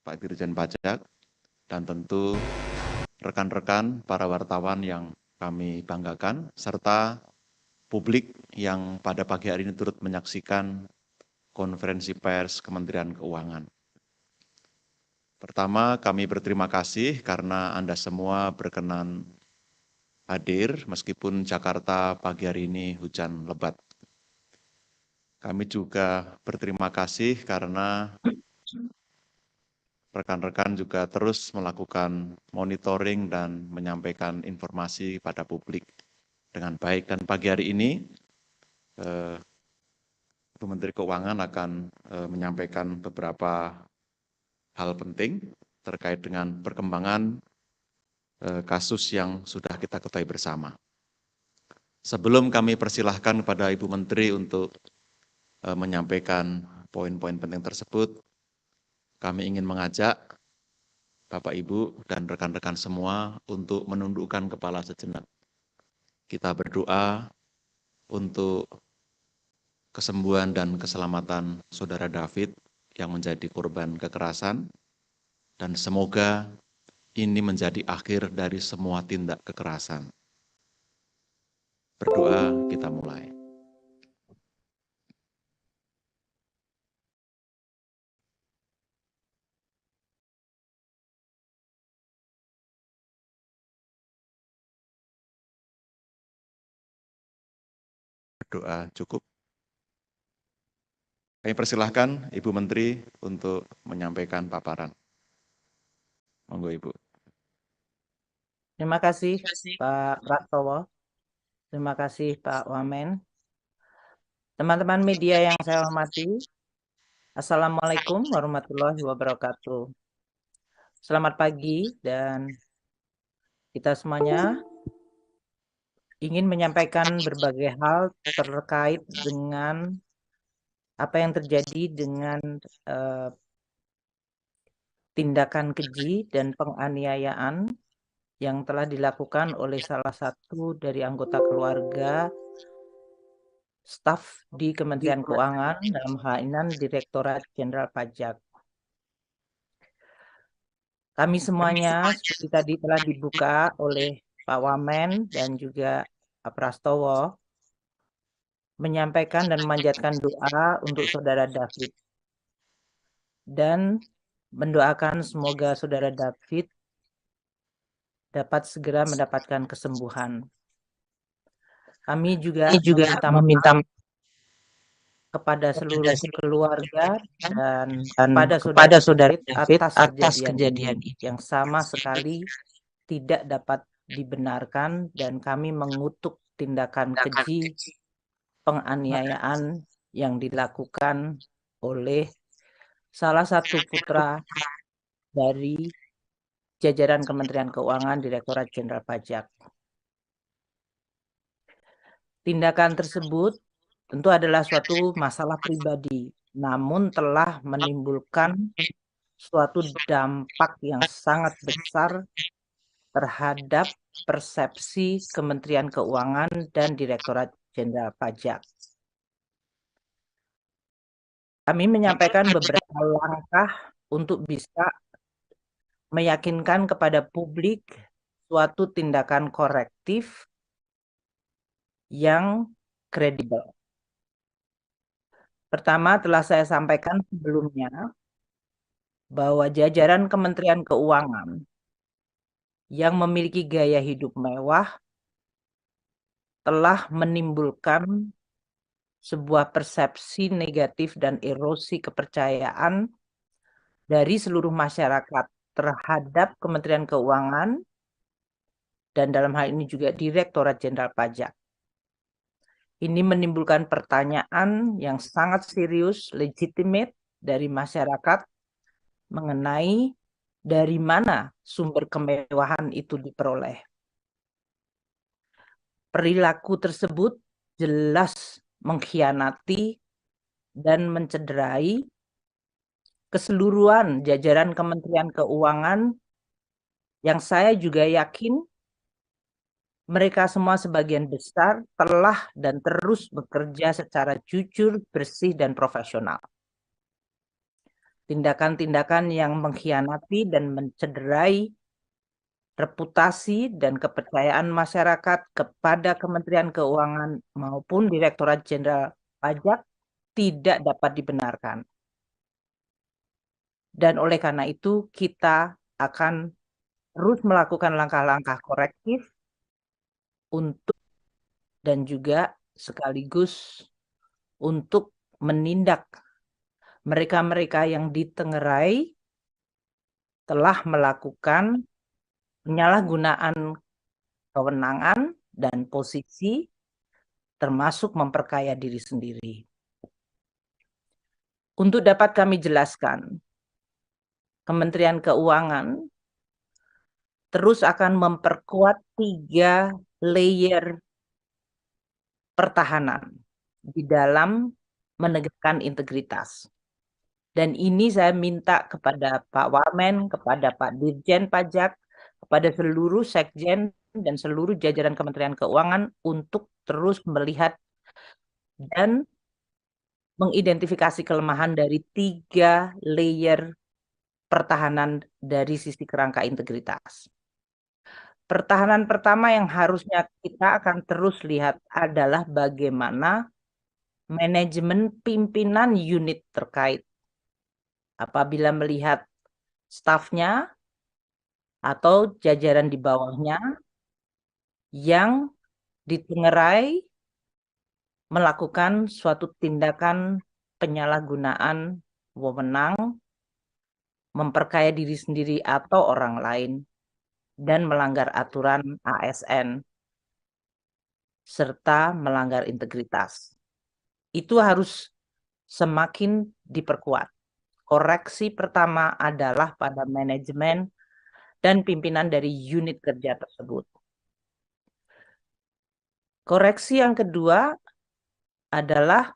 Pak Dirjen Pajak, dan tentu rekan-rekan para wartawan yang kami banggakan, serta publik yang pada pagi hari ini turut menyaksikan konferensi pers Kementerian Keuangan. Pertama, kami berterima kasih karena Anda semua berkenan hadir meskipun Jakarta pagi hari ini hujan lebat. Kami juga berterima kasih karena rekan-rekan juga terus melakukan monitoring dan menyampaikan informasi pada publik dengan baik. Dan pagi hari ini, Ibu Menteri Keuangan akan menyampaikan beberapa hal penting terkait dengan perkembangan kasus yang sudah kita ketahui bersama. Sebelum kami persilahkan kepada Ibu Menteri untuk menyampaikan poin-poin penting tersebut, kami ingin mengajak Bapak, Ibu, dan rekan-rekan semua untuk menundukkan kepala sejenak. Kita berdoa untuk kesembuhan dan keselamatan Saudara David yang menjadi korban kekerasan, dan semoga ini menjadi akhir dari semua tindak kekerasan. Berdoa, kita mulai. Berdoa cukup. Kami persilahkan Ibu Menteri untuk menyampaikan paparan. Monggo Ibu. Terima kasih Pak Prastowo. Terima kasih Pak Wamen. Teman-teman media yang saya hormati, Assalamualaikum warahmatullahi wabarakatuh. Selamat pagi, dan kita semuanya ingin menyampaikan berbagai hal terkait dengan apa yang terjadi dengan tindakan keji dan penganiayaan yang telah dilakukan oleh salah satu dari anggota keluarga staf di Kementerian Keuangan, dalam hal ini Direktorat Jenderal Pajak. Kami semuanya seperti tadi telah dibuka oleh Pak Wamen dan juga Pak Prastowo, menyampaikan dan memanjatkan doa untuk Saudara David dan mendoakan semoga Saudara David dapat segera mendapatkan kesembuhan. Kami juga meminta maaf kepada seluruh keluarga dan kepada Saudara David atas kejadian ini yang sama sekali tidak dapat dibenarkan, dan kami mengutuk tindakan keji penganiayaan yang dilakukan oleh salah satu putra dari jajaran Kementerian Keuangan, Direktorat Jenderal Pajak. Tindakan tersebut tentu adalah suatu masalah pribadi, namun telah menimbulkan suatu dampak yang sangat besar terhadap persepsi Kementerian Keuangan dan Direktorat Jenderal Pajak. Kami menyampaikan beberapa langkah untuk bisa meyakinkan kepada publik suatu tindakan korektif yang kredibel. Pertama, telah saya sampaikan sebelumnya bahwa jajaran Kementerian Keuangan yang memiliki gaya hidup mewah telah menimbulkan sebuah persepsi negatif dan erosi kepercayaan dari seluruh masyarakat terhadap Kementerian Keuangan dan dalam hal ini juga Direktorat Jenderal Pajak. Ini menimbulkan pertanyaan yang sangat serius, legitimate dari masyarakat mengenai dari mana sumber kemewahan itu diperoleh. Perilaku tersebut jelas mengkhianati dan mencederai keseluruhan jajaran Kementerian Keuangan yang saya juga yakin mereka semua sebagian besar telah dan terus bekerja secara jujur, bersih, dan profesional. tindakan-tindakan yang mengkhianati dan mencederai reputasi dan kepercayaan masyarakat kepada Kementerian Keuangan maupun Direktorat Jenderal Pajak tidak dapat dibenarkan. Dan oleh karena itu kita akan terus melakukan langkah-langkah korektif untuk dan juga sekaligus untuk menindak mereka-mereka yang ditengerai telah melakukan penyalahgunaan kewenangan dan posisi termasuk memperkaya diri sendiri. Untuk dapat kami jelaskan, Kementerian Keuangan terus akan memperkuat 3 layer pertahanan di dalam menegakkan integritas. Dan ini saya minta kepada Pak Wamen, kepada Pak Dirjen Pajak, kepada seluruh sekjen dan seluruh jajaran Kementerian Keuangan untuk terus melihat dan mengidentifikasi kelemahan dari 3 layer pertahanan dari sisi kerangka integritas. Pertahanan pertama yang harusnya kita akan terus lihat adalah bagaimana manajemen pimpinan unit terkait apabila melihat stafnya atau jajaran di bawahnya yang ditengerai melakukan suatu tindakan penyalahgunaan wewenang, memperkaya diri sendiri atau orang lain, dan melanggar aturan ASN, serta melanggar integritas. Itu harus semakin diperkuat. Koreksi pertama adalah pada manajemen dan pimpinan dari unit kerja tersebut. Koreksi yang kedua adalah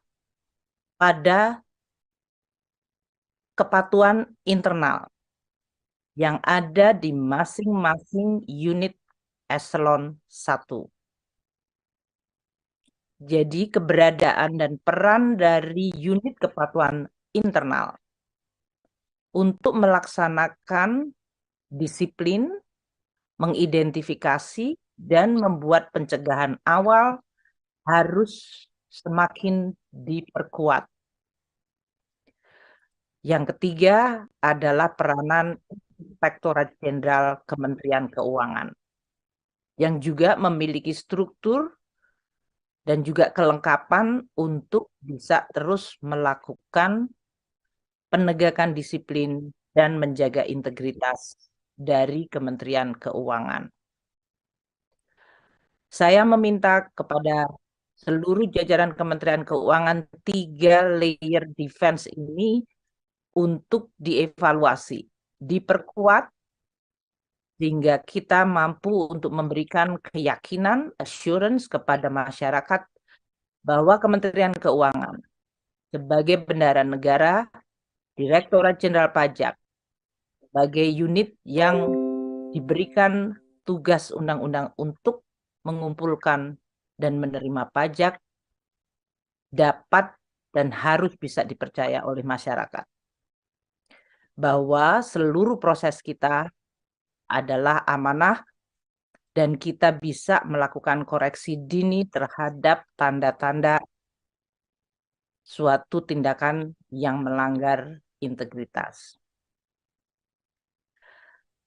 pada kepatuhan internal yang ada di masing-masing unit eselon 1. Jadi keberadaan dan peran dari unit kepatuhan internal untuk melaksanakan disiplin, mengidentifikasi, dan membuat pencegahan awal harus semakin diperkuat. Yang ketiga adalah peranan Inspektorat Jenderal Kementerian Keuangan yang juga memiliki struktur dan juga kelengkapan untuk bisa terus melakukan penegakan disiplin dan menjaga integritas dari Kementerian Keuangan. Saya meminta kepada seluruh jajaran Kementerian Keuangan 3 layer defense ini untuk dievaluasi, diperkuat sehingga kita mampu untuk memberikan keyakinan, assurance kepada masyarakat bahwa Kementerian Keuangan sebagai bendahara negara, Direktorat Jenderal Pajak sebagai unit yang diberikan tugas undang-undang untuk mengumpulkan dan menerima pajak dapat dan harus bisa dipercaya oleh masyarakat. Bahwa seluruh proses kita adalah amanah dan kita bisa melakukan koreksi dini terhadap tanda-tanda suatu tindakan yang melanggar integritas.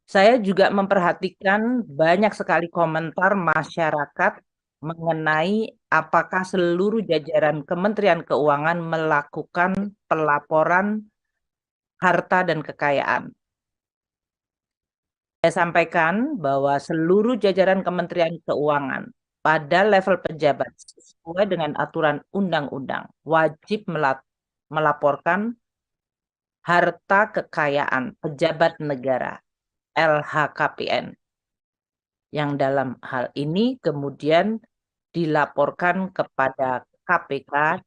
Saya juga memperhatikan banyak sekali komentar masyarakat mengenai apakah seluruh jajaran Kementerian Keuangan melakukan pelaporan harta dan kekayaan. Saya sampaikan bahwa seluruh jajaran Kementerian Keuangan pada level pejabat sesuai dengan aturan undang-undang wajib melaporkan harta kekayaan pejabat negara LHKPN yang dalam hal ini kemudian dilaporkan kepada KPK.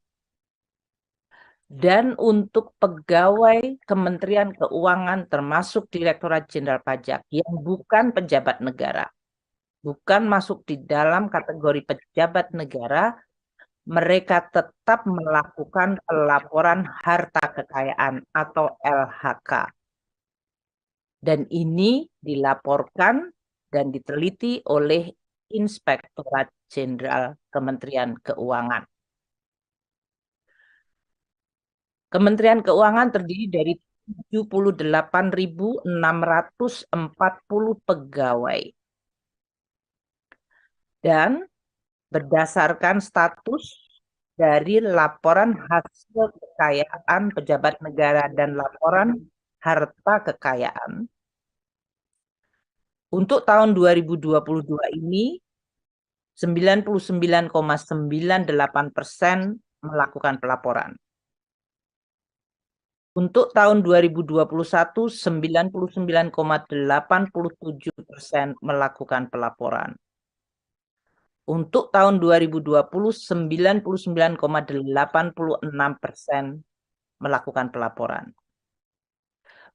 Dan untuk pegawai Kementerian Keuangan termasuk Direktorat Jenderal Pajak yang bukan pejabat negara, bukan masuk di dalam kategori pejabat negara, mereka tetap melakukan pelaporan harta kekayaan atau LHK. Dan ini dilaporkan dan diteliti oleh Inspektorat Jenderal Kementerian Keuangan. Kementerian Keuangan terdiri dari 78.640 pegawai. Dan berdasarkan status dari laporan hasil kekayaan pejabat negara dan laporan harta kekayaan, untuk tahun 2022 ini 99,98% melakukan pelaporan. Untuk tahun 2021, 99,87% melakukan pelaporan. Untuk tahun 2020, 99,86% melakukan pelaporan.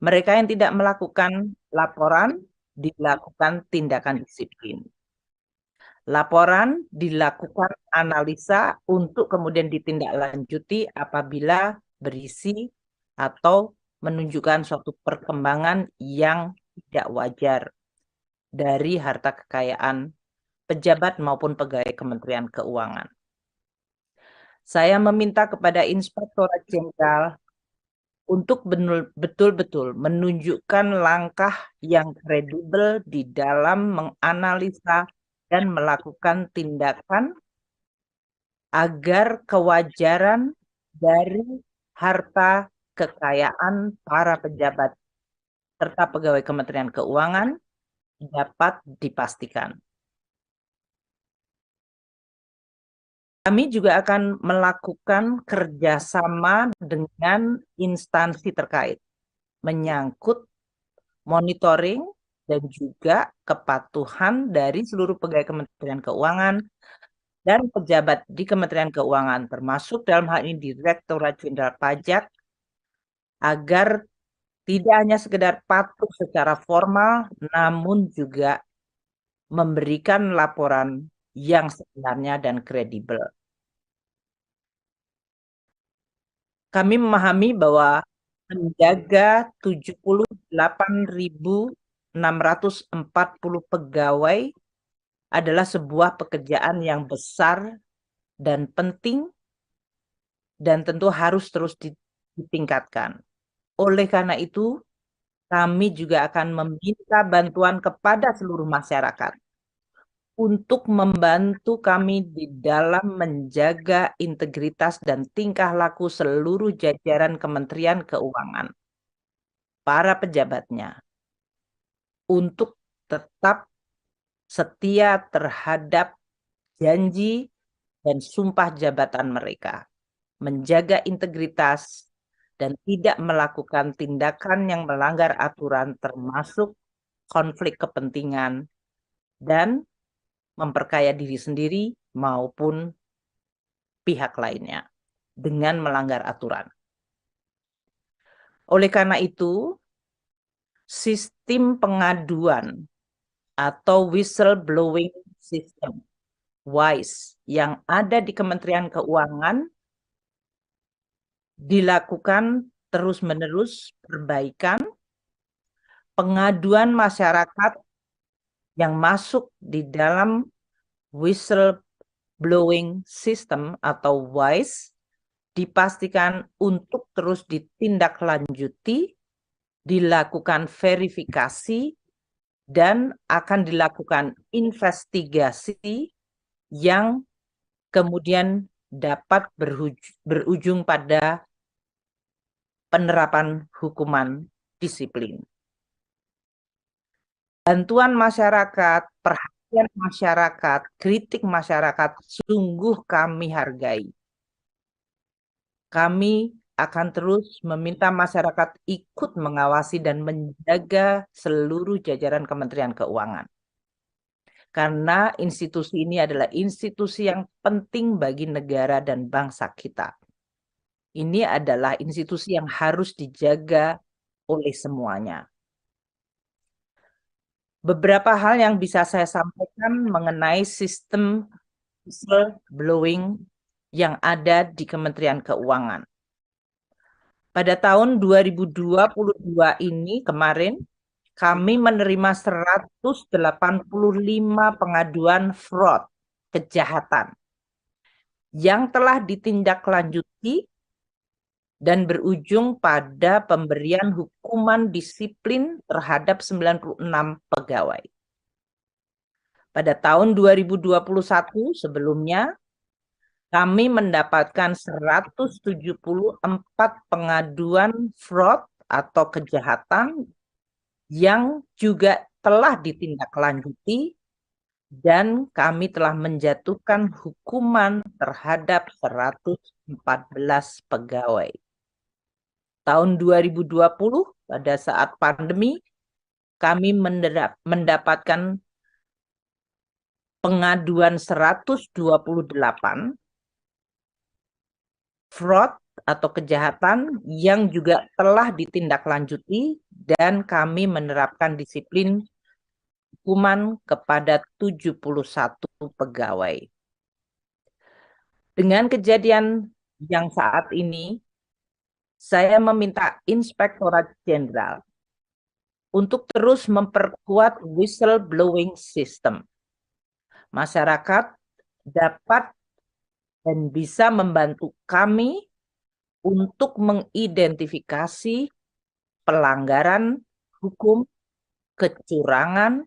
Mereka yang tidak melakukan laporan dilakukan tindakan disiplin. Laporan dilakukan analisa untuk kemudian ditindaklanjuti apabila berisi atau menunjukkan suatu perkembangan yang tidak wajar dari harta kekayaan pejabat maupun pegawai Kementerian Keuangan. Saya meminta kepada Inspektorat Jenderal untuk betul-betul menunjukkan langkah yang kredibel di dalam menganalisa dan melakukan tindakan agar kewajaran dari harta kekayaan para pejabat serta pegawai Kementerian Keuangan dapat dipastikan. Kami juga akan melakukan kerjasama dengan instansi terkait, menyangkut monitoring dan juga kepatuhan dari seluruh pegawai Kementerian Keuangan dan pejabat di Kementerian Keuangan, termasuk dalam hal ini Direktorat Jenderal Pajak, agar tidak hanya sekedar patuh secara formal, namun juga memberikan laporan yang sebenarnya dan kredibel. Kami memahami bahwa menjaga 78.640 pegawai adalah sebuah pekerjaan yang besar dan penting dan tentu harus terus ditingkatkan. Oleh karena itu, kami juga akan meminta bantuan kepada seluruh masyarakat untuk membantu kami di dalam menjaga integritas dan tingkah laku seluruh jajaran Kementerian Keuangan, para pejabatnya, untuk tetap setia terhadap janji dan sumpah jabatan mereka, menjaga integritas dan tidak melakukan tindakan yang melanggar aturan termasuk konflik kepentingan dan memperkaya diri sendiri maupun pihak lainnya dengan melanggar aturan. Oleh karena itu, sistem pengaduan atau whistleblowing system WISE yang ada di Kementerian Keuangan dilakukan terus-menerus perbaikan. Pengaduan masyarakat yang masuk di dalam whistleblowing system atau WISE dipastikan untuk terus ditindaklanjuti, dilakukan verifikasi, dan akan dilakukan investigasi yang kemudian dapat berujung pada penerapan hukuman disiplin. Bantuan masyarakat, perhatian masyarakat, kritik masyarakat sungguh kami hargai. Kami akan terus meminta masyarakat ikut mengawasi dan menjaga seluruh jajaran Kementerian Keuangan. Karena institusi ini adalah institusi yang penting bagi negara dan bangsa kita. Ini adalah institusi yang harus dijaga oleh semuanya. Beberapa hal yang bisa saya sampaikan mengenai sistem whistleblowing yang ada di Kementerian Keuangan. Pada tahun 2022 ini kemarin, kami menerima 185 pengaduan fraud, kejahatan, yang telah ditindaklanjuti dan berujung pada pemberian hukuman disiplin terhadap 96 pegawai. Pada tahun 2021 sebelumnya, kami mendapatkan 174 pengaduan fraud atau kejahatan yang juga telah ditindaklanjuti dan kami telah menjatuhkan hukuman terhadap 114 pegawai. Tahun 2020 pada saat pandemi, kami mendapatkan pengaduan 128 fraud atau kejahatan yang juga telah ditindaklanjuti dan kami menerapkan disiplin hukuman kepada 71 pegawai. Dengan kejadian yang saat ini, saya meminta Inspektorat Jenderal untuk terus memperkuat whistleblowing system. Masyarakat dapat dan bisa membantu kami untuk mengidentifikasi pelanggaran hukum, kecurangan,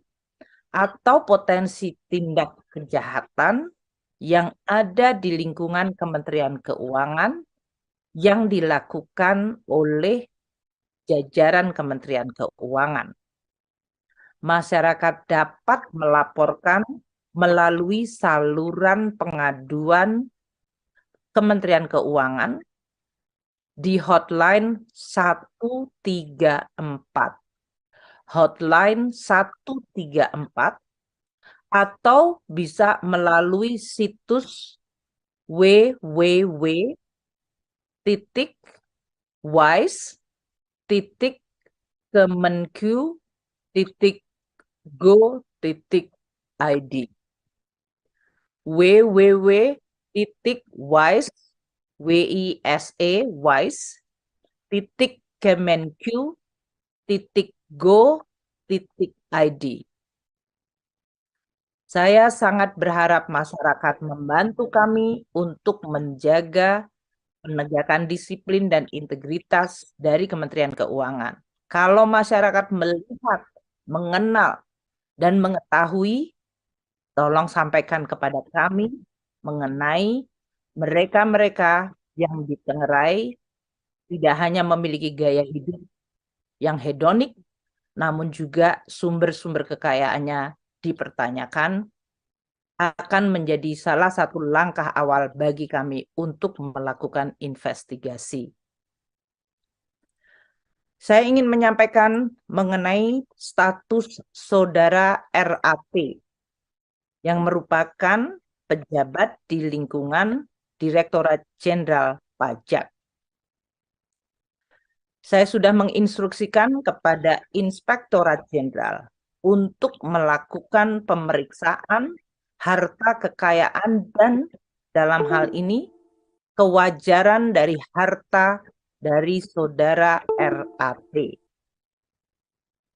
atau potensi tindak kejahatan yang ada di lingkungan Kementerian Keuangan yang dilakukan oleh jajaran Kementerian Keuangan. Masyarakat dapat melaporkan melalui saluran pengaduan Kementerian Keuangan di hotline 134. Hotline 134 atau bisa melalui situs www.wise.kemenq.go.id www.wise.kemenq.go.id. Saya sangat berharap masyarakat membantu kami untuk menjaga penegakan disiplin dan integritas dari Kementerian Keuangan. Kalau masyarakat melihat, mengenal, dan mengetahui, tolong sampaikan kepada kami mengenai mereka-mereka yang ditengarai tidak hanya memiliki gaya hidup yang hedonik, namun juga sumber-sumber kekayaannya dipertanyakan, akan menjadi salah satu langkah awal bagi kami untuk melakukan investigasi. Saya ingin menyampaikan mengenai status saudara RAT yang merupakan pejabat di lingkungan Direktorat Jenderal Pajak. Saya sudah menginstruksikan kepada Inspektorat Jenderal untuk melakukan pemeriksaan harta kekayaan dan dalam hal ini kewajaran dari harta dari saudara RAT.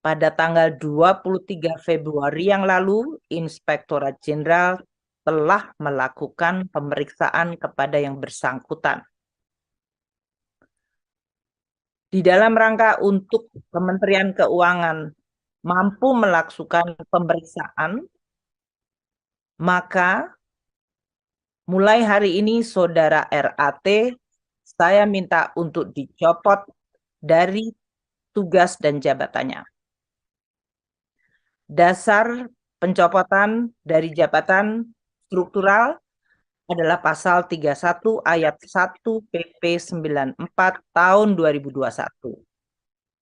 Pada tanggal 23 Februari yang lalu, Inspektorat Jenderal telah melakukan pemeriksaan kepada yang bersangkutan. Di dalam rangka untuk Kementerian Keuangan mampu melakukan pemeriksaan, maka mulai hari ini saudara RAT saya minta untuk dicopot dari tugas dan jabatannya. Dasar pencopotan dari jabatan struktural adalah pasal 31 ayat 1 PP 94 tahun 2021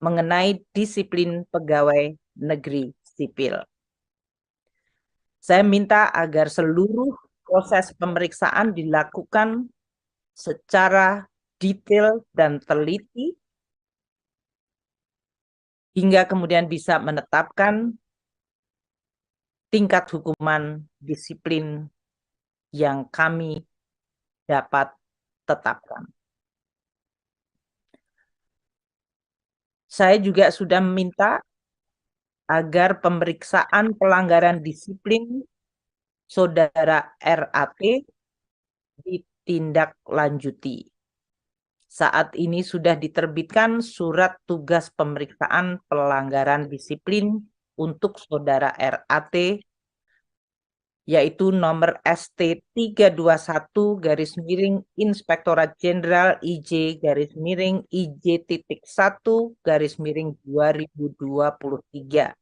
mengenai disiplin pegawai negeri sipil. Saya minta agar seluruh proses pemeriksaan dilakukan secara detail dan teliti hingga kemudian bisa menetapkan tingkat hukuman disiplin yang kami dapat tetapkan. Saya juga sudah meminta agar pemeriksaan pelanggaran disiplin Saudara RAT ditindaklanjuti. Saat ini sudah diterbitkan surat tugas pemeriksaan pelanggaran disiplin untuk Saudara RAT, yaitu nomor ST 321 garis miring Inspektorat Jenderal IJ garis miring IJ.1 garis miring 2023.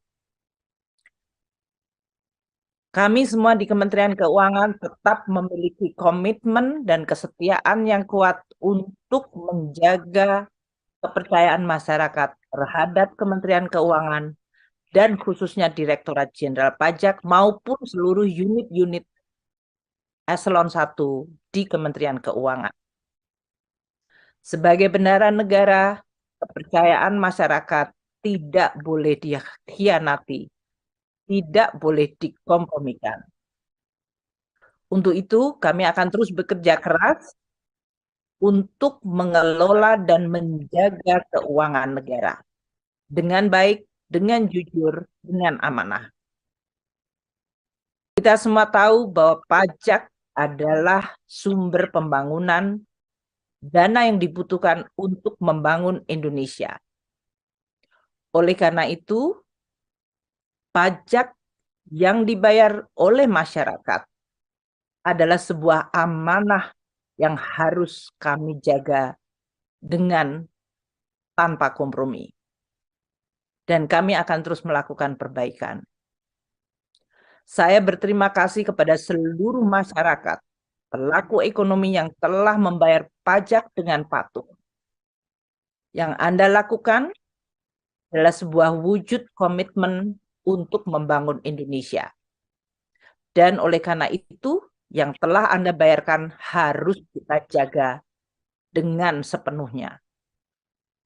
Kami semua di Kementerian Keuangan tetap memiliki komitmen dan kesetiaan yang kuat untuk menjaga kepercayaan masyarakat terhadap Kementerian Keuangan dan khususnya Direktorat Jenderal Pajak maupun seluruh unit-unit eselon 1 di Kementerian Keuangan. Sebagai bendahara negara, kepercayaan masyarakat tidak boleh dikhianati, tidak boleh dikompromikan. Untuk itu, kami akan terus bekerja keras untuk mengelola dan menjaga keuangan negara dengan baik, dengan jujur, dengan amanah. Kita semua tahu bahwa pajak adalah sumber pembangunan, dana yang dibutuhkan untuk membangun Indonesia. Oleh karena itu, pajak yang dibayar oleh masyarakat adalah sebuah amanah yang harus kami jaga dengan tanpa kompromi. Dan kami akan terus melakukan perbaikan. Saya berterima kasih kepada seluruh masyarakat, pelaku ekonomi yang telah membayar pajak dengan patuh. Yang Anda lakukan adalah sebuah wujud komitmen untuk membangun Indonesia. Dan oleh karena itu, yang telah Anda bayarkan harus kita jaga dengan sepenuhnya.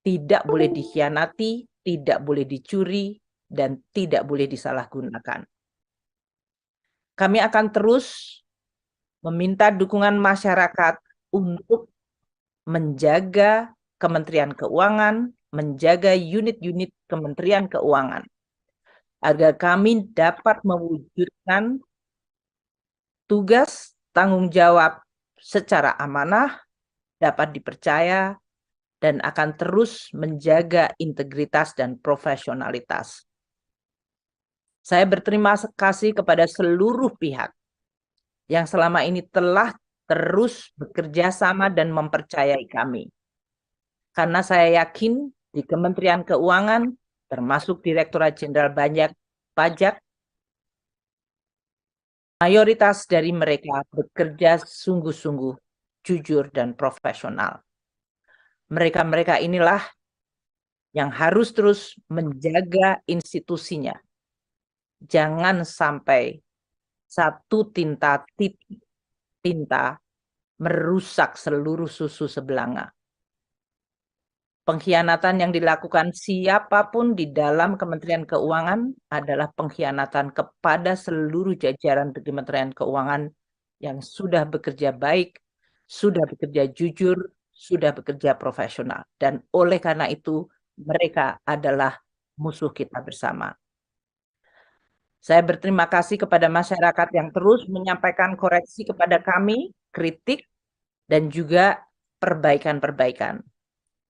Tidak boleh dikhianati, tidak boleh dicuri, dan tidak boleh disalahgunakan. Kami akan terus meminta dukungan masyarakat untuk menjaga Kementerian Keuangan, menjaga unit-unit Kementerian Keuangan, agar kami dapat mewujudkan tugas tanggung jawab secara amanah, dapat dipercaya, dan akan terus menjaga integritas dan profesionalitas. Saya berterima kasih kepada seluruh pihak yang selama ini telah terus bekerja sama dan mempercayai kami. Karena saya yakin di Kementerian Keuangan, termasuk Direktorat Jenderal Pajak, mayoritas dari mereka bekerja sungguh-sungguh, jujur, dan profesional. Mereka-mereka inilah yang harus terus menjaga institusinya. Jangan sampai satu titik tinta merusak seluruh susu sebelanga. Pengkhianatan yang dilakukan siapapun di dalam Kementerian Keuangan adalah pengkhianatan kepada seluruh jajaran di Kementerian Keuangan yang sudah bekerja baik, sudah bekerja jujur, sudah bekerja profesional. Dan oleh karena itu, mereka adalah musuh kita bersama. Saya berterima kasih kepada masyarakat yang terus menyampaikan koreksi kepada kami, kritik, dan juga perbaikan-perbaikan.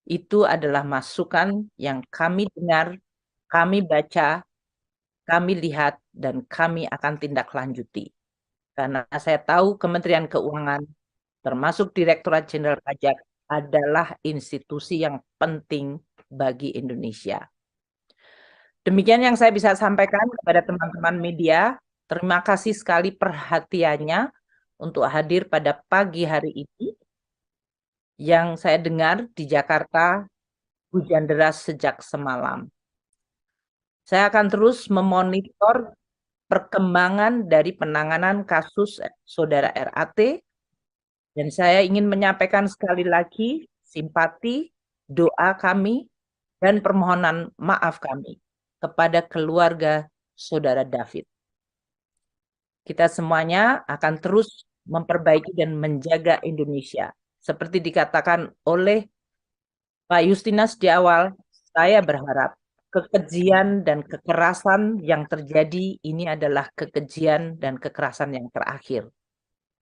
Itu adalah masukan yang kami dengar, kami baca, kami lihat, dan kami akan tindak lanjuti. Karena saya tahu Kementerian Keuangan, termasuk Direktorat Jenderal Pajak, adalah institusi yang penting bagi Indonesia. Demikian yang saya bisa sampaikan kepada teman-teman media. Terima kasih sekali perhatiannya untuk hadir pada pagi hari ini. Yang saya dengar di Jakarta hujan deras sejak semalam. Saya akan terus memonitor perkembangan dari penanganan kasus Saudara RAT, dan saya ingin menyampaikan sekali lagi simpati, doa kami, dan permohonan maaf kami kepada keluarga Saudara David. Kita semuanya akan terus memperbaiki dan menjaga Indonesia. Seperti dikatakan oleh Pak Justinus di awal, saya berharap kekejian dan kekerasan yang terjadi ini adalah kekejian dan kekerasan yang terakhir.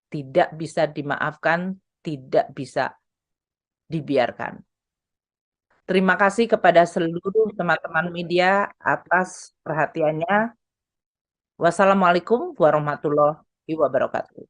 Tidak bisa dimaafkan, tidak bisa dibiarkan. Terima kasih kepada seluruh teman-teman media atas perhatiannya. Wassalamualaikum warahmatullahi wabarakatuh.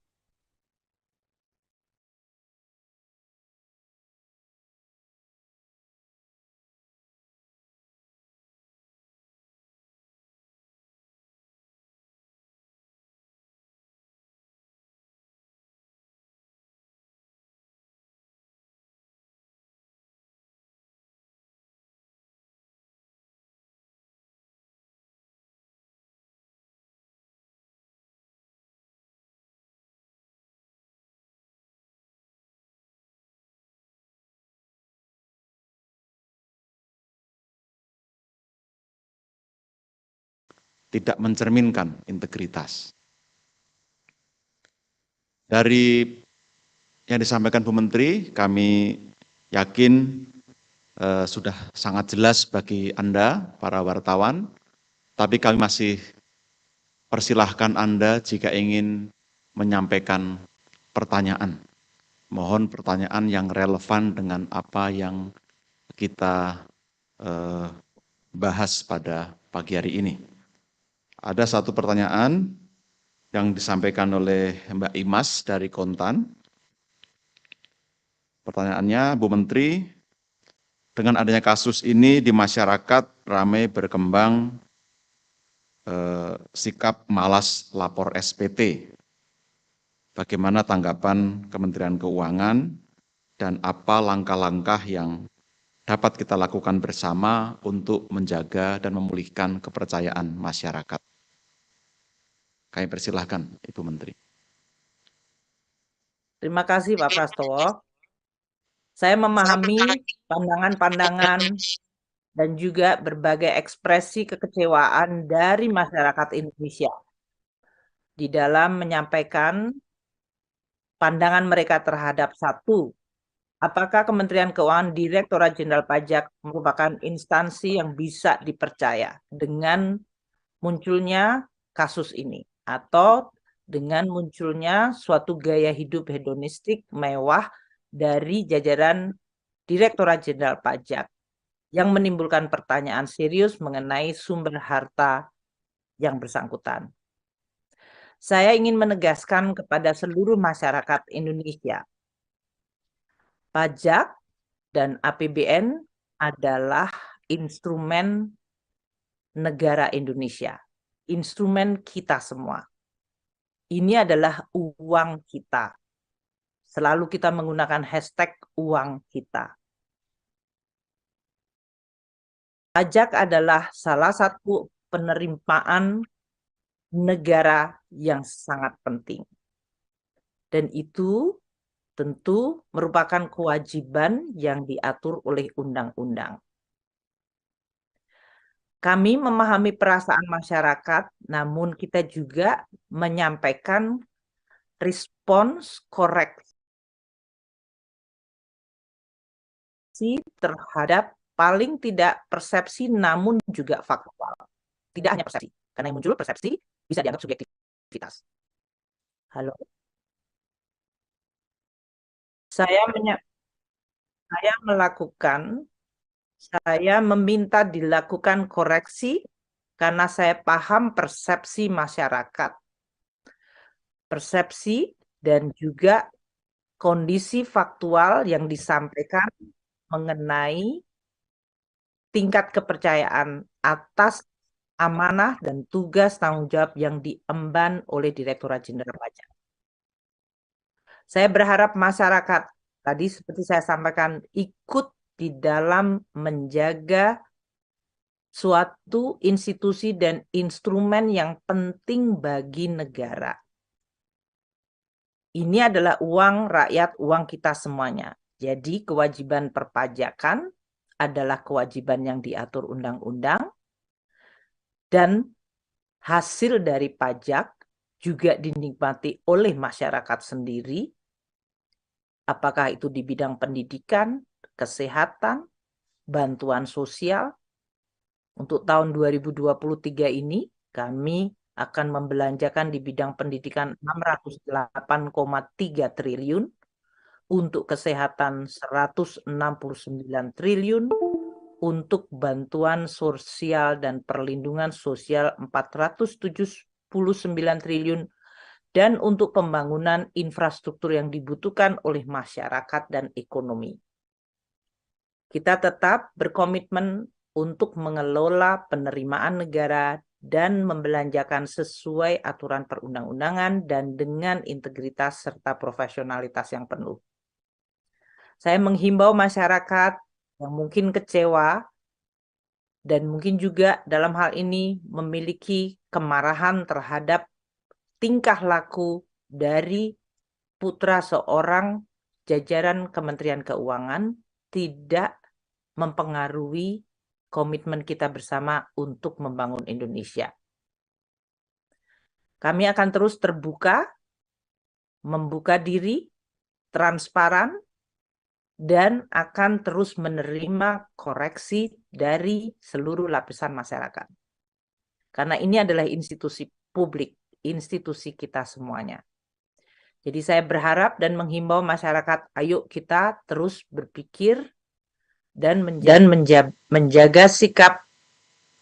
tidak mencerminkan integritas. Dari yang disampaikan Bu Menteri, kami yakin sudah sangat jelas bagi Anda, para wartawan, tapi kami masih persilahkan Anda jika ingin menyampaikan pertanyaan. Mohon pertanyaan yang relevan dengan apa yang kita bahas pada pagi hari ini. Ada satu pertanyaan yang disampaikan oleh Mbak Imas dari Kontan. Pertanyaannya, Bu Menteri, dengan adanya kasus ini di masyarakat ramai berkembang sikap malas lapor SPT. Bagaimana tanggapan Kementerian Keuangan dan apa langkah-langkah yang dapat kita lakukan bersama untuk menjaga dan memulihkan kepercayaan masyarakat? Kami persilahkan, Ibu Menteri. Terima kasih Pak Prastowo. Saya memahami pandangan-pandangan dan juga berbagai ekspresi kekecewaan dari masyarakat Indonesia di dalam menyampaikan pandangan mereka terhadap satu, apakah Kementerian Keuangan Direktorat Jenderal Pajak merupakan instansi yang bisa dipercaya dengan munculnya kasus ini atau dengan munculnya suatu gaya hidup hedonistik mewah dari jajaran Direktorat Jenderal Pajak yang menimbulkan pertanyaan serius mengenai sumber harta yang bersangkutan. Saya ingin menegaskan kepada seluruh masyarakat Indonesia, pajak dan APBN adalah instrumen negara Indonesia, instrumen kita semua. Ini adalah uang kita. Selalu kita menggunakan hashtag uang kita. Pajak adalah salah satu penerimaan negara yang sangat penting. Dan itu tentu merupakan kewajiban yang diatur oleh undang-undang. Kami memahami perasaan masyarakat, namun kita juga menyampaikan respons koreksi terhadap paling tidak persepsi namun juga faktual. Tidak hanya persepsi, karena yang muncul persepsi bisa dianggap subjektivitas. Halo. Saya meminta dilakukan koreksi karena saya paham persepsi masyarakat. Persepsi dan juga kondisi faktual yang disampaikan mengenai tingkat kepercayaan atas amanah dan tugas tanggung jawab yang diemban oleh Direktorat Jenderal Pajak. Saya berharap masyarakat, tadi seperti saya sampaikan, ikut di dalam menjaga suatu institusi dan instrumen yang penting bagi negara. Ini adalah uang rakyat, uang kita semuanya. Jadi kewajiban perpajakan adalah kewajiban yang diatur undang-undang, dan hasil dari pajak juga dinikmati oleh masyarakat sendiri, apakah itu di bidang pendidikan, kesehatan, bantuan sosial. Untuk tahun 2023 ini, kami akan membelanjakan di bidang pendidikan 608,3 triliun, untuk kesehatan 169 triliun, untuk bantuan sosial dan perlindungan sosial 479 triliun, dan untuk pembangunan infrastruktur yang dibutuhkan oleh masyarakat dan ekonomi. Kita tetap berkomitmen untuk mengelola penerimaan negara dan membelanjakan sesuai aturan perundang-undangan dan dengan integritas serta profesionalitas yang penuh. Saya menghimbau masyarakat yang mungkin kecewa dan mungkin juga dalam hal ini memiliki kemarahan terhadap tingkah laku dari putra seorang jajaran Kementerian Keuangan tidak mempengaruhi komitmen kita bersama untuk membangun Indonesia. Kami akan terus terbuka, membuka diri, transparan, dan akan terus menerima koreksi dari seluruh lapisan masyarakat. Karena ini adalah institusi publik, institusi kita semuanya. Jadi saya berharap dan menghimbau masyarakat, ayo kita terus berpikir dan menjaga sikap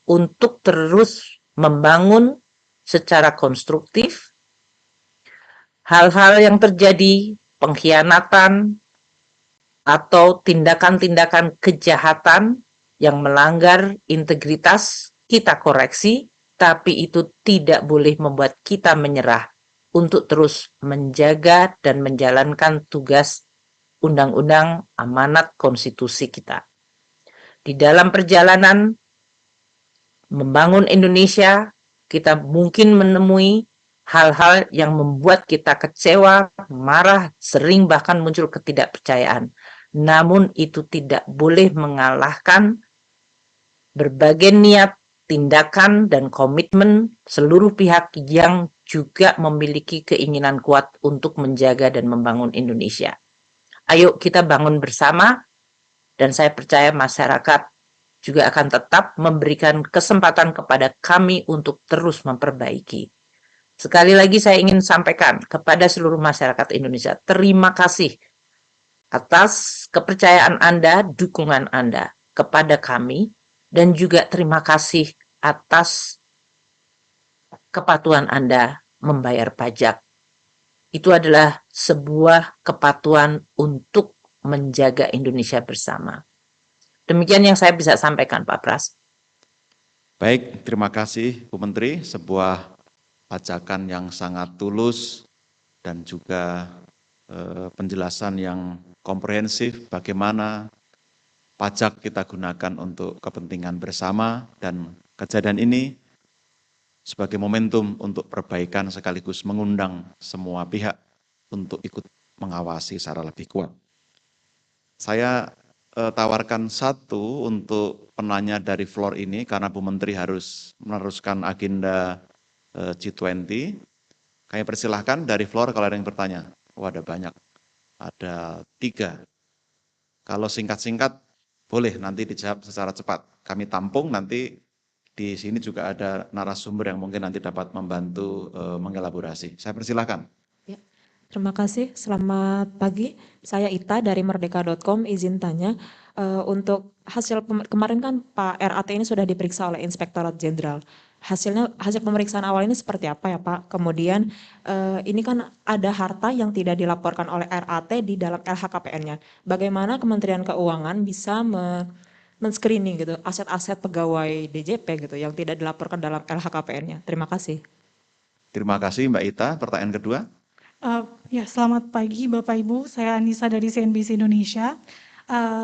untuk terus membangun secara konstruktif hal-hal yang terjadi, pengkhianatan atau tindakan-tindakan kejahatan yang melanggar integritas, kita koreksi, tapi itu tidak boleh membuat kita menyerah untuk terus menjaga dan menjalankan tugas undang-undang amanat konstitusi kita. Di dalam perjalanan membangun Indonesia, kita mungkin menemui hal-hal yang membuat kita kecewa, marah, sering bahkan muncul ketidakpercayaan. Namun itu tidak boleh mengalahkan berbagai niat, tindakan, dan komitmen seluruh pihak yang juga memiliki keinginan kuat untuk menjaga dan membangun Indonesia. Ayo kita bangun bersama, dan saya percaya masyarakat juga akan tetap memberikan kesempatan kepada kami untuk terus memperbaiki. Sekali lagi saya ingin sampaikan kepada seluruh masyarakat Indonesia, terima kasih atas kepercayaan Anda, dukungan Anda kepada kami, dan juga terima kasih atas kepatuhan Anda membayar pajak. Itu adalah sebuah kepatuhan untuk menjaga Indonesia bersama. Demikian yang saya bisa sampaikan, Pak Pras. Baik, terima kasih Bu Menteri, sebuah ajakan yang sangat tulus dan juga penjelasan yang komprehensif bagaimana pajak kita gunakan untuk kepentingan bersama, dan kejadian ini sebagai momentum untuk perbaikan sekaligus mengundang semua pihak untuk ikut mengawasi secara lebih kuat. Saya tawarkan satu untuk penanya dari floor ini karena Bu Menteri harus meneruskan agenda G20. Kami persilahkan dari floor kalau ada yang bertanya. Oh, ada banyak, ada 3. Kalau singkat-singkat boleh nanti dijawab secara cepat. Kami tampung, nanti di sini juga ada narasumber yang mungkin nanti dapat membantu mengelaborasi. Saya persilahkan. Ya, terima kasih. Selamat pagi. Saya Ita dari merdeka.com. Izin tanya, untuk hasil kemarin kan Pak RAT ini sudah diperiksa oleh Inspektorat Jenderal. Hasil pemeriksaan awal ini seperti apa ya Pak? Kemudian ini kan ada harta yang tidak dilaporkan oleh RAT di dalam LHKPN-nya. Bagaimana Kementerian Keuangan bisa men-screening gitu aset-aset pegawai DJP gitu yang tidak dilaporkan dalam LHKPN-nya? Terima kasih. Terima kasih Mbak Ita. Pertanyaan kedua. Ya, selamat pagi Bapak Ibu. Saya Anissa dari CNBC Indonesia.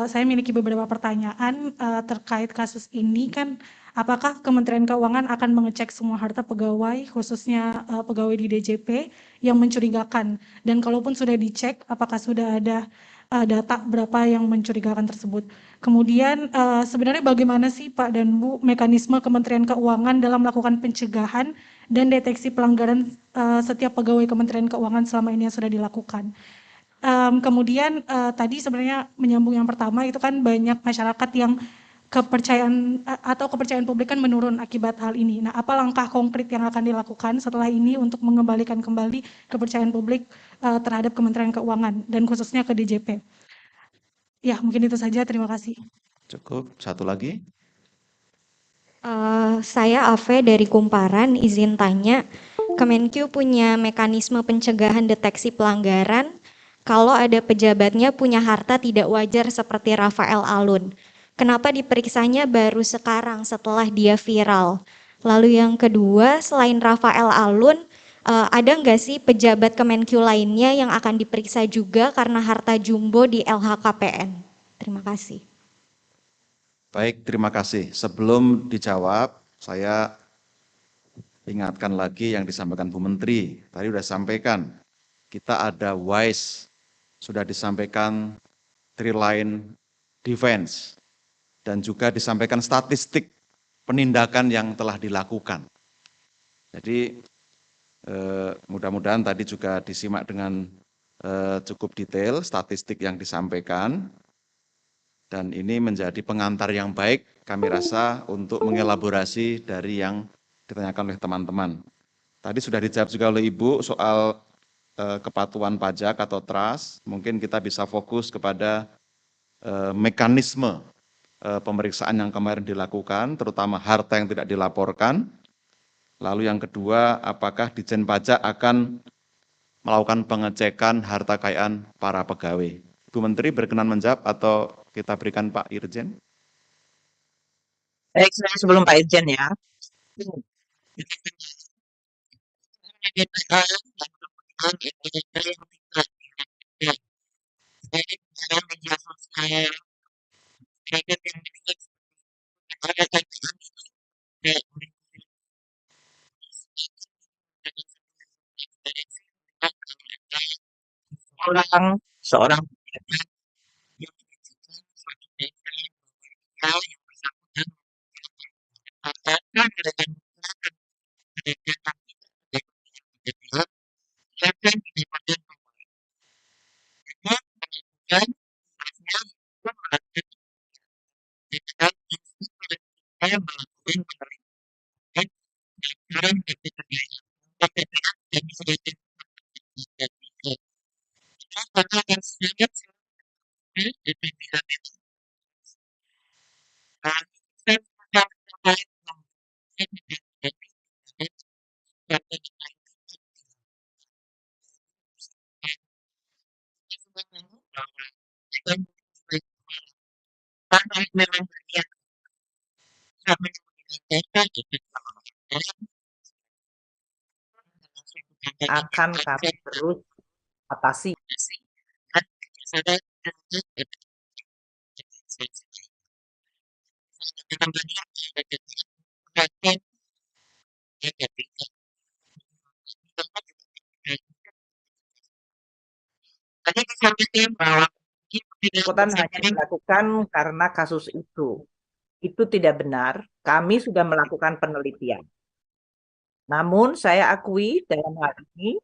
Saya memiliki beberapa pertanyaan terkait kasus ini. Kan apakah Kementerian Keuangan akan mengecek semua harta pegawai, khususnya pegawai di DJP yang mencurigakan? Dan kalaupun sudah dicek, apakah sudah ada data berapa yang mencurigakan tersebut? Kemudian sebenarnya bagaimana sih Pak dan Bu mekanisme Kementerian Keuangan dalam melakukan pencegahan dan deteksi pelanggaran setiap pegawai Kementerian Keuangan selama ini yang sudah dilakukan. Kemudian tadi sebenarnya menyambung yang pertama itu kan banyak masyarakat yang kepercayaan publik kan menurun akibat hal ini. Nah, apa langkah konkret yang akan dilakukan setelah ini untuk mengembalikan kembali kepercayaan publik terhadap Kementerian Keuangan dan khususnya ke DJP? Ya, mungkin itu saja. Terima kasih. Cukup. Satu lagi. Saya Ave dari Kumparan, izin tanya, Kemenkyu punya mekanisme pencegahan deteksi pelanggaran kalau ada pejabatnya punya harta tidak wajar seperti Rafael Alun. Kenapa diperiksanya baru sekarang setelah dia viral? Lalu yang kedua, selain Rafael Alun, ada nggak sih pejabat Kemenkyu lainnya yang akan diperiksa juga karena harta jumbo di LHKPN? Terima kasih. Baik, terima kasih. Sebelum dijawab, saya ingatkan lagi yang disampaikan Bu Menteri. Tadi sudah sampaikan, kita ada WISE, sudah disampaikan Triline Defense, dan juga disampaikan statistik penindakan yang telah dilakukan. Jadi mudah-mudahan tadi juga disimak dengan cukup detail statistik yang disampaikan, dan ini menjadi pengantar yang baik kami rasa untuk mengelaborasi dari yang ditanyakan oleh teman-teman. Tadi sudah dijawab juga oleh Ibu soal kepatuhan pajak atau trust, mungkin kita bisa fokus kepada mekanisme pemeriksaan yang kemarin dilakukan, terutama harta yang tidak dilaporkan. Lalu yang kedua, apakah Ditjen Pajak akan melakukan pengecekan harta kekayaan para pegawai? Bu Menteri berkenan menjawab atau kita berikan Pak Irjen? Baik, sebelum Pak Irjen ya. Seorang akan kami terus atasi. Peliputan hanya dilakukan karena kasus itu. Itu tidak benar. Kami sudah melakukan penelitian. Namun saya akui dalam hal ini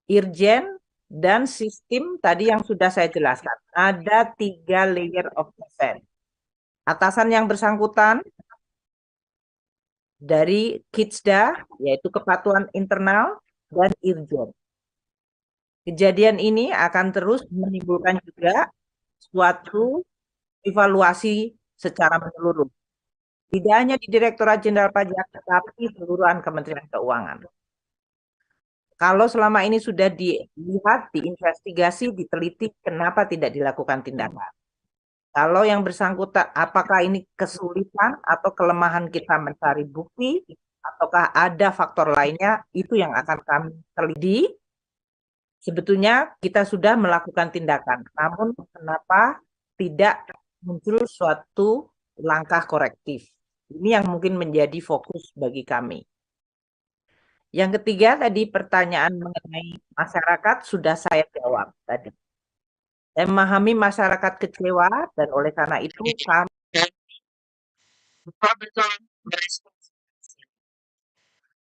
Irjen dan sistem tadi yang sudah saya jelaskan. Ada 3 layer of defense. Atasan yang bersangkutan dari Kitsda, yaitu kepatuhan internal, dan Irjen. Kejadian ini akan terus menimbulkan juga suatu evaluasi secara menyeluruh. Tidak hanya di Direktorat Jenderal Pajak, tetapi seluruhan Kementerian Keuangan. Kalau selama ini sudah dilihat, diinvestigasi, diteliti, kenapa tidak dilakukan tindakan? Kalau yang bersangkutan, apakah ini kesulitan atau kelemahan kita mencari bukti, ataukah ada faktor lainnya, itu yang akan kami teliti. Sebetulnya kita sudah melakukan tindakan, namun kenapa tidak muncul suatu langkah korektif? Ini yang mungkin menjadi fokus bagi kami. Yang ketiga tadi pertanyaan mengenai masyarakat sudah saya jawab tadi. Saya memahami masyarakat kecewa dan oleh karena itu kami betul-betul merespons.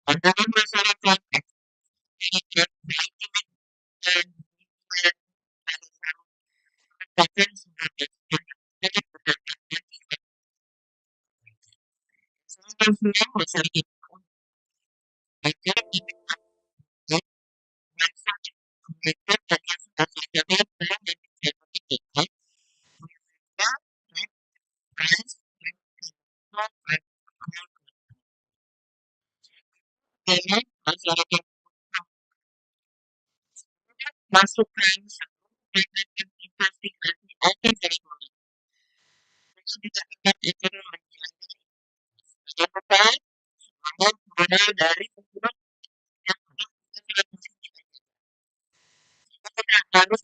Pandangan masyarakat masukan dari harus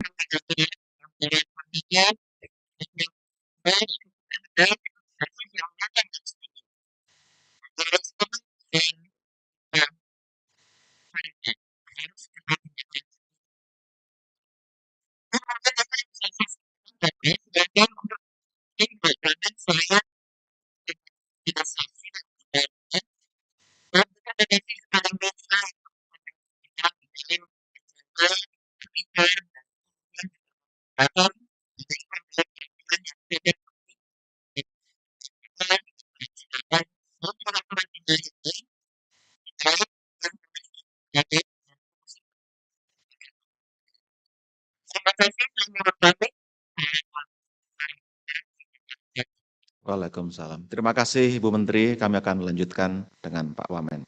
Waalaikumsalam. Terima kasih Ibu Menteri, kami akan lanjutkan dengan Pak Wamen.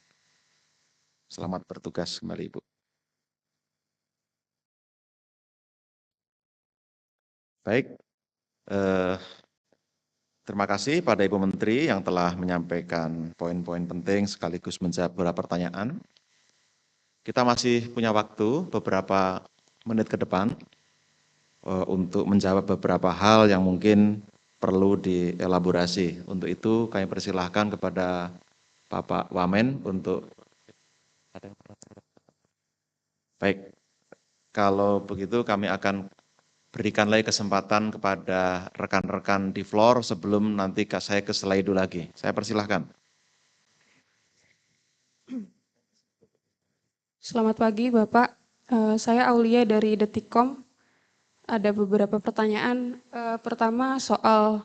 Selamat bertugas kembali Ibu. Baik, terima kasih pada Ibu Menteri yang telah menyampaikan poin-poin penting sekaligus menjawab beberapa pertanyaan. Kita masih punya waktu beberapa menit ke depan untuk menjawab beberapa hal yang mungkin perlu dielaborasi. Untuk itu kami persilahkan kepada Bapak Wamen untuk. Baik, kalau begitu kami akan berikan lagi kesempatan kepada rekan-rekan di floor sebelum nanti saya ke slide lagi. Saya persilahkan. Selamat pagi Bapak, saya Aulia dari Detikcom. Ada beberapa pertanyaan. Pertama soal,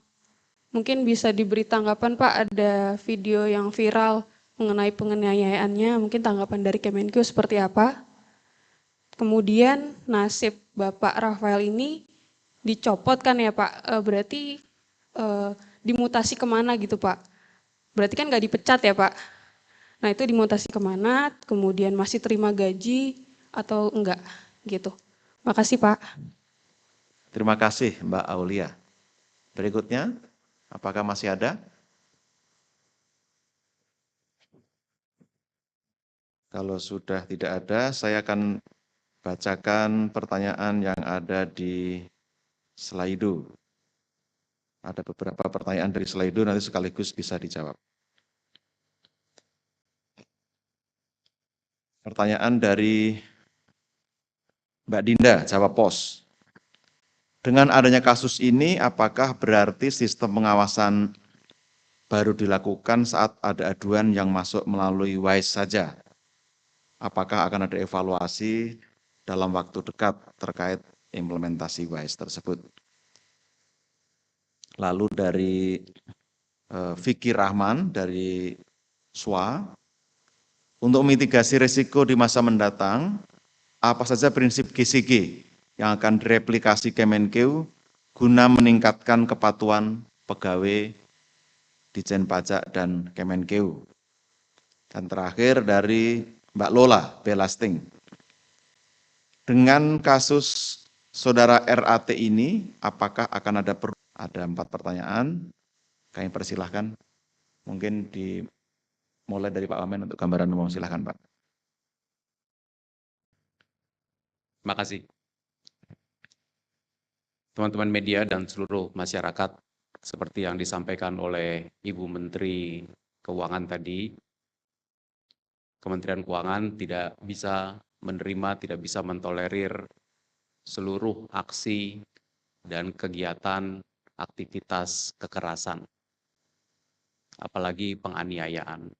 mungkin bisa diberi tanggapan Pak, ada video yang viral mengenai penganiayaannya, mungkin tanggapan dari Kemenkeu seperti apa? Kemudian nasib Bapak Rafael ini dicopot kan ya Pak, berarti dimutasi kemana gitu Pak? Berarti kan nggak dipecat ya Pak? Nah itu dimutasi kemana, kemudian masih terima gaji atau enggak gitu. Makasih Pak. Terima kasih Mbak Aulia. Berikutnya, apakah masih ada? Kalau sudah tidak ada, saya akan bacakan pertanyaan yang ada di Slido. Ada beberapa pertanyaan dari Slido, nanti sekaligus bisa dijawab. Pertanyaan dari Mbak Dinda, Jawa Pos. Dengan adanya kasus ini, apakah berarti sistem pengawasan baru dilakukan saat ada aduan yang masuk melalui WISE saja? Apakah akan ada evaluasi dalam waktu dekat terkait implementasi WISE tersebut? Lalu dari Vicky Rahman dari SWA, untuk mitigasi risiko di masa mendatang, apa saja prinsip GCG yang akan direplikasi Kemenkeu guna meningkatkan kepatuhan pegawai Ditjen Pajak dan Kemenkeu. Dan terakhir dari Mbak Lola Belasting. Dengan kasus saudara RAT ini, apakah akan ada 4 pertanyaan, kami persilahkan. Mungkin dimulai dari Pak Wamen untuk gambaran umum, silahkan Pak. Terima kasih. Teman-teman media dan seluruh masyarakat, seperti yang disampaikan oleh Ibu Menteri Keuangan tadi, Kementerian Keuangan tidak bisa menerima, tidak bisa mentolerir seluruh aksi dan kegiatan aktivitas kekerasan, apalagi penganiayaan.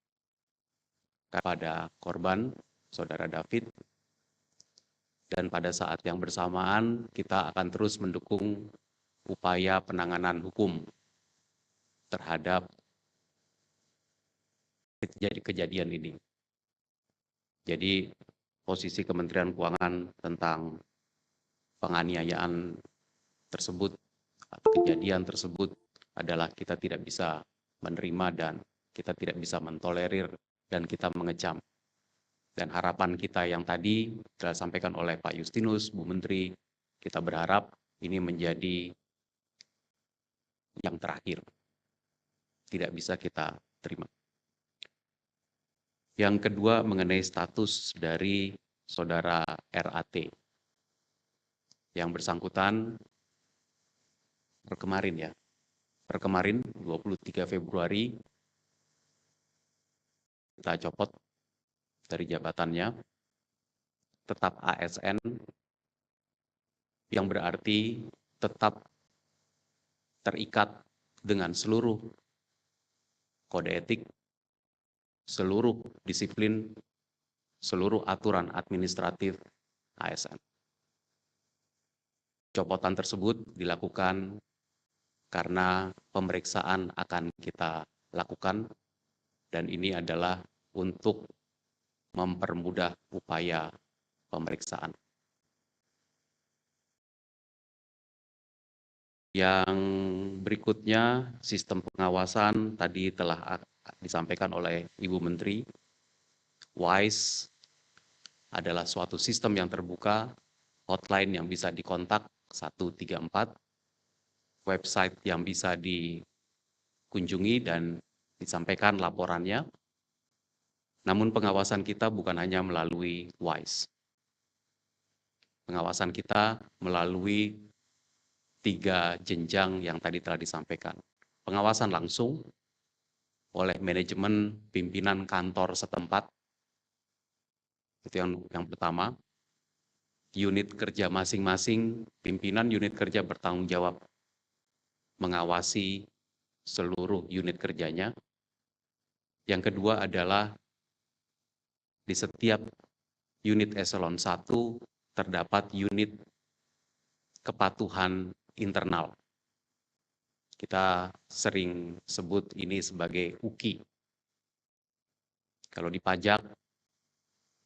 kepada korban, Saudara David, dan pada saat yang bersamaan kita akan terus mendukung upaya penanganan hukum terhadap kejadian ini. Jadi posisi Kementerian Keuangan tentang penganiayaan tersebut, kejadian tersebut adalah kita tidak bisa menerima dan kita tidak bisa mentolerir dan kita mengecam. Dan harapan kita yang tadi telah disampaikan oleh Pak Justinus, Bu Menteri, kita berharap ini menjadi yang terakhir. Tidak bisa kita terima. Yang kedua mengenai status dari Saudara RAT. Yang bersangkutan per kemarin 23 Februari kita copot dari jabatannya, tetap ASN, yang berarti tetap terikat dengan seluruh kode etik, seluruh disiplin, seluruh aturan administratif ASN. Copotan tersebut dilakukan karena pemeriksaan akan kita lakukan, dan ini adalah untuk mempermudah upaya pemeriksaan. Yang berikutnya, sistem pengawasan tadi telah disampaikan oleh Ibu Menteri. WISE adalah suatu sistem yang terbuka, hotline yang bisa dikontak 134, website yang bisa dikunjungi dan disampaikan laporannya. Namun pengawasan kita bukan hanya melalui WISE. Pengawasan kita melalui 3 jenjang yang tadi telah disampaikan. Pengawasan langsung oleh manajemen pimpinan kantor setempat. Itu yang pertama. Unit kerja masing-masing, pimpinan unit kerja bertanggung jawab mengawasi seluruh unit kerjanya. Yang kedua adalah di setiap unit eselon 1 terdapat unit kepatuhan internal. Kita sering sebut ini sebagai UKI. Kalau di pajak,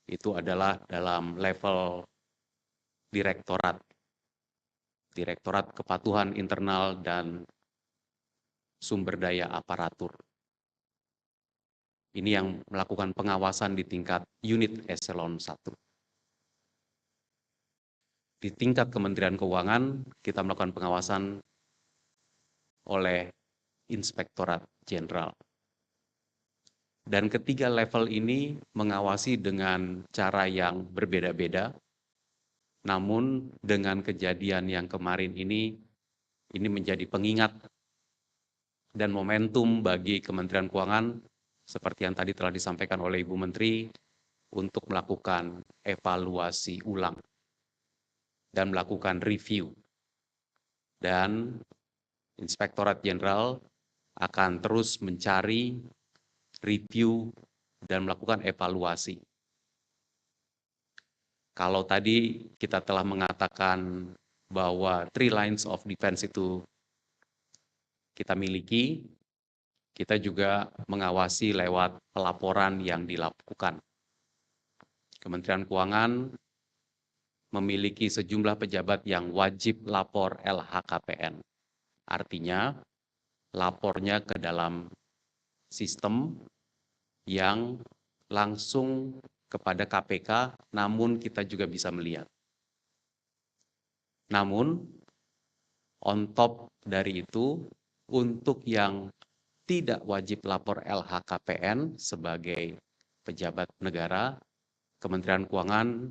itu adalah dalam level direktorat. Direktorat Kepatuhan Internal dan Sumber Daya Aparatur. Ini yang melakukan pengawasan di tingkat unit eselon 1. Di tingkat Kementerian Keuangan, kita melakukan pengawasan oleh Inspektorat Jenderal. Dan ketiga level ini mengawasi dengan cara yang berbeda-beda, namun dengan kejadian yang kemarin ini menjadi pengingat dan momentum bagi Kementerian Keuangan seperti yang tadi telah disampaikan oleh Ibu Menteri untuk melakukan evaluasi ulang dan melakukan review. Dan Inspektorat Jenderal akan terus mencari, review, dan melakukan evaluasi. Kalau tadi kita telah mengatakan bahwa 3 lines of defense itu kita miliki, kita juga mengawasi lewat pelaporan yang dilakukan. Kementerian Keuangan memiliki sejumlah pejabat yang wajib lapor LHKPN. Artinya, lapornya ke dalam sistem yang langsung kepada KPK, namun kita juga bisa melihat. Namun, on top dari itu, untuk yang tidak wajib lapor LHKPN sebagai pejabat negara, Kementerian Keuangan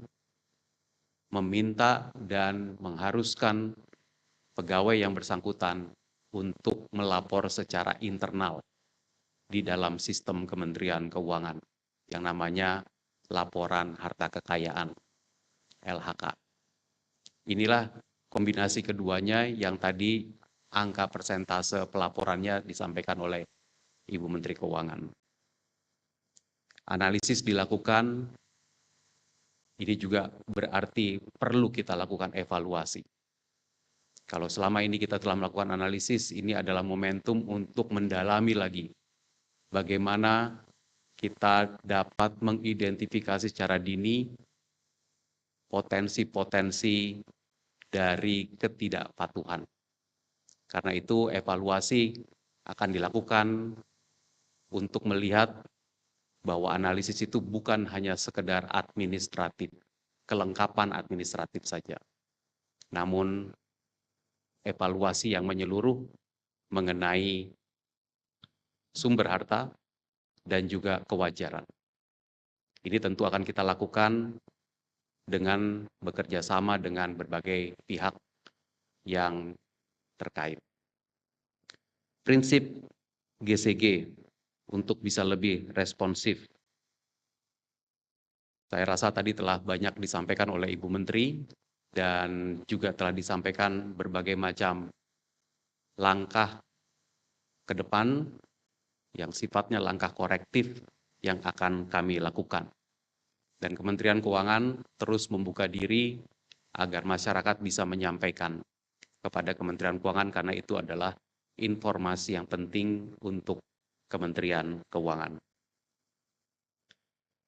meminta dan mengharuskan pegawai yang bersangkutan untuk melapor secara internal di dalam sistem Kementerian Keuangan yang namanya laporan harta kekayaan LHK. Inilah kombinasi keduanya yang tadi angka persentase pelaporannya disampaikan oleh Ibu Menteri Keuangan. analisis dilakukan, ini juga berarti perlu kita lakukan evaluasi. Kalau selama ini kita telah melakukan analisis, ini adalah momentum untuk mendalami lagi bagaimana kita dapat mengidentifikasi secara dini potensi-potensi dari ketidakpatuhan. Karena itu evaluasi akan dilakukan untuk melihat bahwa analisis itu bukan hanya sekedar administratif, kelengkapan administratif saja. Namun evaluasi yang menyeluruh mengenai sumber harta dan juga kewajaran. Ini tentu akan kita lakukan dengan bekerja sama dengan berbagai pihak yang terkait. Prinsip GCG untuk bisa lebih responsif. Saya rasa tadi telah banyak disampaikan oleh Ibu Menteri dan juga telah disampaikan berbagai macam langkah ke depan yang sifatnya langkah korektif yang akan kami lakukan. Dan Kementerian Keuangan terus membuka diri agar masyarakat bisa menyampaikan kepada Kementerian Keuangan karena itu adalah informasi yang penting untuk Kementerian Keuangan.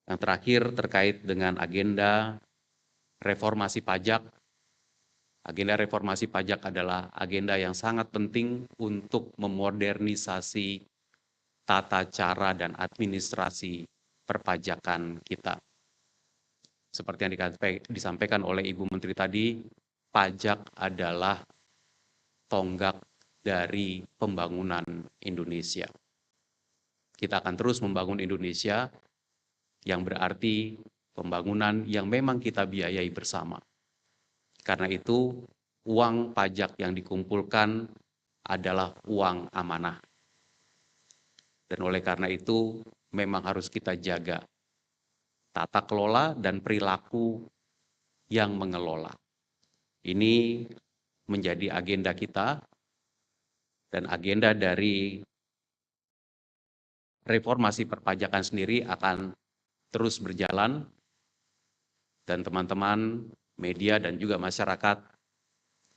Yang terakhir terkait dengan agenda reformasi pajak. Agenda reformasi pajak adalah agenda yang sangat penting untuk memodernisasi tata cara dan administrasi perpajakan kita. Seperti yang disampaikan oleh Ibu Menteri tadi, pajak adalah tonggak dari pembangunan Indonesia. Kita akan terus membangun Indonesia yang berarti pembangunan yang memang kita biayai bersama. Karena itu, uang pajak yang dikumpulkan adalah uang amanah. Dan oleh karena itu, memang harus kita jaga tata kelola dan perilaku yang mengelola. Ini menjadi agenda kita dan agenda dari reformasi perpajakan sendiri akan terus berjalan dan teman-teman media dan juga masyarakat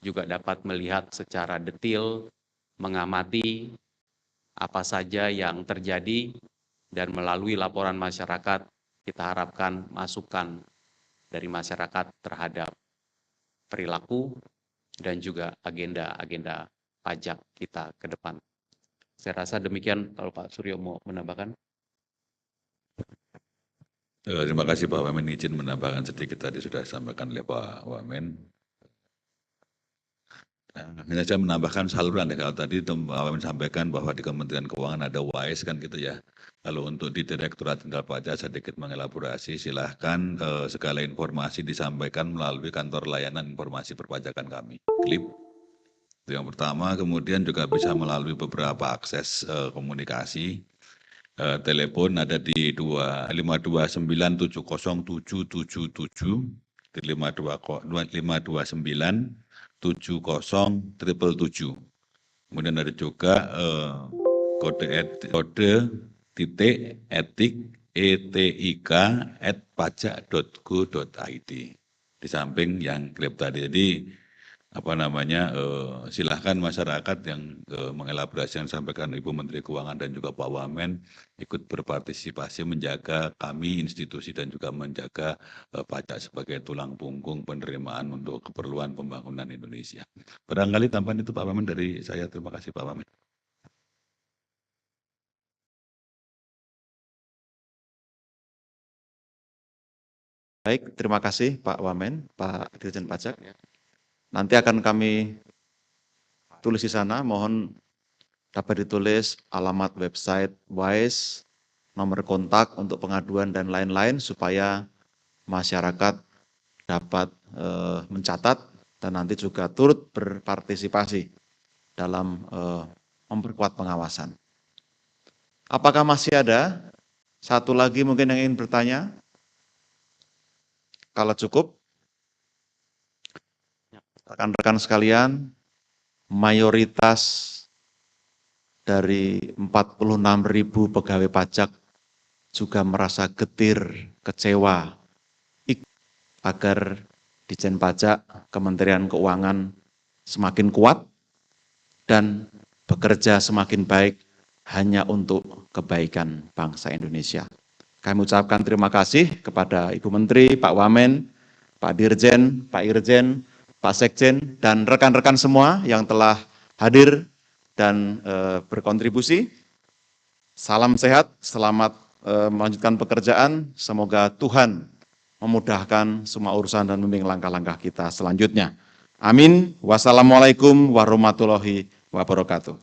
juga dapat melihat secara detail, mengamati apa saja yang terjadi dan melalui laporan masyarakat kita harapkan masukan dari masyarakat terhadap perilaku dan juga agenda-agenda pajak kita ke depan. Saya rasa demikian kalau Pak Suryo mau menambahkan. Terima kasih Pak Wamen, izin menambahkan sedikit tadi sudah disampaikan oleh Pak Wamen. Hanya saya menambahkan saluran ya, kalau tadi Pak Wamen sampaikan bahwa di Kementerian Keuangan ada WISE kan gitu ya. Kalau untuk di Direktorat Jenderal Pajak sedikit mengelaborasi, silahkan segala informasi disampaikan melalui kantor layanan informasi perpajakan kami, KLIP. Itu yang pertama, kemudian juga bisa melalui beberapa akses komunikasi. Telepon ada di 529707777, di 529707777. Kemudian ada juga kode titik etik etik@pajak.go.id di samping yang klip tadi. Jadi silahkan masyarakat yang mengelaborasi yang disampaikan Ibu Menteri Keuangan dan juga Pak Wamen ikut berpartisipasi menjaga kami institusi dan juga menjaga pajak sebagai tulang punggung penerimaan untuk keperluan pembangunan Indonesia. Barangkali tambahan itu Pak Wamen dari saya. Terima kasih Pak Wamen. Baik, terima kasih Pak Wamen, Pak Dirjen Pajak. Nanti akan kami tulis di sana, mohon dapat ditulis alamat website WISE, nomor kontak untuk pengaduan dan lain-lain supaya masyarakat dapat mencatat dan nanti juga turut berpartisipasi dalam memperkuat pengawasan. Apakah masih ada satu lagi mungkin yang ingin bertanya? Kalau cukup, rekan-rekan sekalian, mayoritas dari 46.000 pegawai pajak juga merasa getir, kecewa, agar Ditjen Pajak, Kementerian Keuangan semakin kuat dan bekerja semakin baik hanya untuk kebaikan bangsa Indonesia. Kami ucapkan terima kasih kepada Ibu Menteri, Pak Wamen, Pak Dirjen, Pak Irjen, Pak Sekjen, dan rekan-rekan semua yang telah hadir dan berkontribusi. Salam sehat, selamat melanjutkan pekerjaan. Semoga Tuhan memudahkan semua urusan dan membimbing langkah-langkah kita selanjutnya. Amin. Wassalamualaikum warahmatullahi wabarakatuh.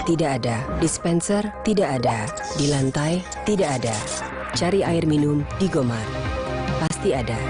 Tidak ada. Dispenser tidak ada. Di lantai tidak ada. Cari air minum di Gomar. Pasti ada.